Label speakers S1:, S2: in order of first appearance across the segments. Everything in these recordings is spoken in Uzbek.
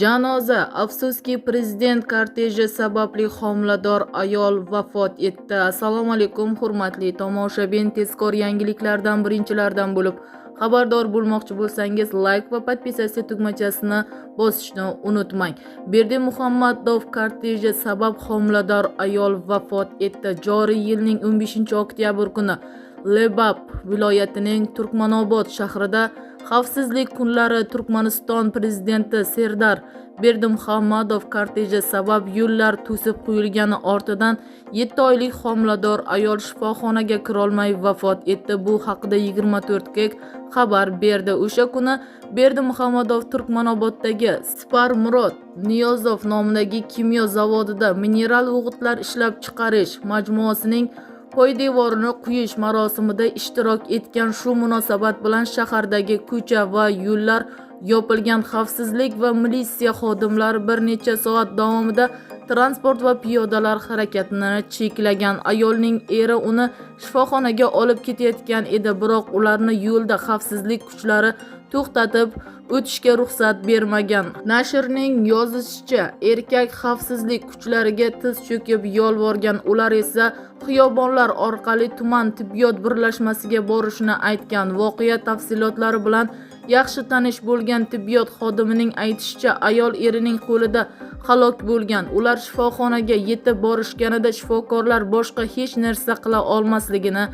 S1: Janoza. Afsuski, prezident korteji sababli homilador ayol vafot etdi. Assalomu alaykum, hurmatli tomoshabin. Tezkor yangiliklardan birinchilardan bo'lib xabardor bo'lmoqchi bo'lsangiz, like va podpisatsiya tugmachasini bosishni unutmang. Berdimuhamedov korteji sabab homilador ayol vafot etdi. Joriy yilning 15-oktyabr kuni Lebap viloyatining Turkmanobod shahrida Xavfsizlik kunlari Turkmaniston prezidenti Serdar Berdimuhamedov korteji sabab yo'llar to'sib qo'yilgani ortidan 7 oylik homilador ayol shifoxonaga kirolmay vafot etdi. Bu haqida 24 xabar berdi. O'sha kuni Berdimuhamedov Turkmanoboddagi Sparmurod Niyozov nomidagi kimyo zavodida mineral o'g'itlar ishlab chiqarish majmuasining poydevorini quyish marosimida ishtirok etgan. Shu munosabat bilan shahardagi ko'cha va yo'llar yopilgan. Xavfsizlik va militsiya xodimlari bir necha soat davomida transport va piyodalar harakatini cheklagan. Ayolning eri uni shifoxonaga olib ketayotgan edi, biroq ularni yo'lda xavfsizlik kuchlari to'xtatib o'tishga ruxsat bermagan. Nashrning yozishicha, erkak xavfsizlik kuchlariga tiz cho'kib yolvorgan. Ular esa xiyobonlar orqali tuman tibbiyot birlashmasiga borishni aytgan. Voqea tafsilotlari bilan yaxshi tanish bo'lgan tibbiyot xodimining aytishicha, ayol erining qo'lida halok bo'lgan. Ular shifoxonaga yetib borishganida shifokorlar boshqa hech narsa qila olmasligini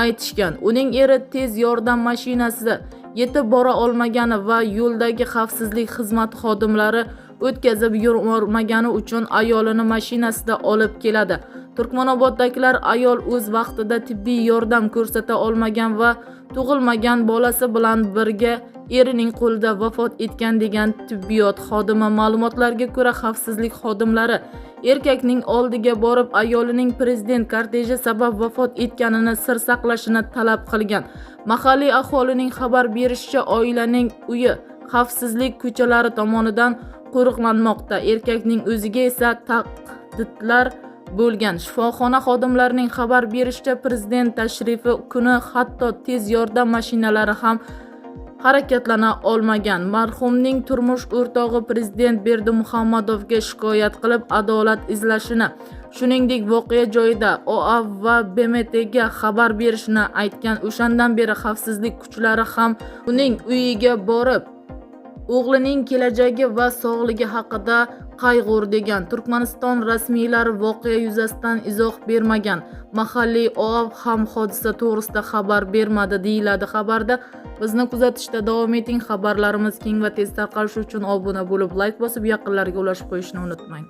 S1: aytishgan. Uning eri tez yordam mashinasi yetib bora olmagani va yo'ldagi xavfsizlik xizmati xodimlari o'tkazib yubormagani uchun ayolini mashinasida olib keladi. Turkmanoboddagilar ayol o'z vaqtida tibbiy yordam ko'rsata olmagan va tug'ilmagan bolasi bilan birga erining qo'lida vafot etgan degan tibbiyot xodimi. Ma'lumotlarga ko'ra, xavfsizlik xodimlari erkakning oldiga borib ayolining prezident korteji sabab vafot etganini sir saqlashini talab qilgan. Mahalliy aholining xabar berishicha, oilaning uyi xavfsizlik kuchalari tomonidan qo'riqlanmoqda. Erkakning o'ziga esa tahdidlar bo'lgan. Shifoxona xodimlarining xabar berishicha, prezident tashrifi kuni hatto tez yordam mashinalari ham harakatlana olmagan. Marhumning turmush o'rtog'i prezident Berdimuhamedovga shikoyat qilib adolat izlashini, shuningdek voqea joyida OAV va BMTga xabar berishini aytgan. O'shandan beri xavfsizlik kuchlari ham uning uyiga borib o'g'lining kelajagi va sog'ligi haqida qayg'urgan. Turkmaniston rasmiylari voqea yuzasidan izoh bermagan. Mahalliy OAV ham hodisa to'g'risida xabar bermadi, deyiladi xabarda. Bizni kuzatishda davom eting. Xabarlarimiz keng va tez tarqalishi uchun obuna bo'lib, like bosib, yaqinlarga ulashib qo'yishni unutmang.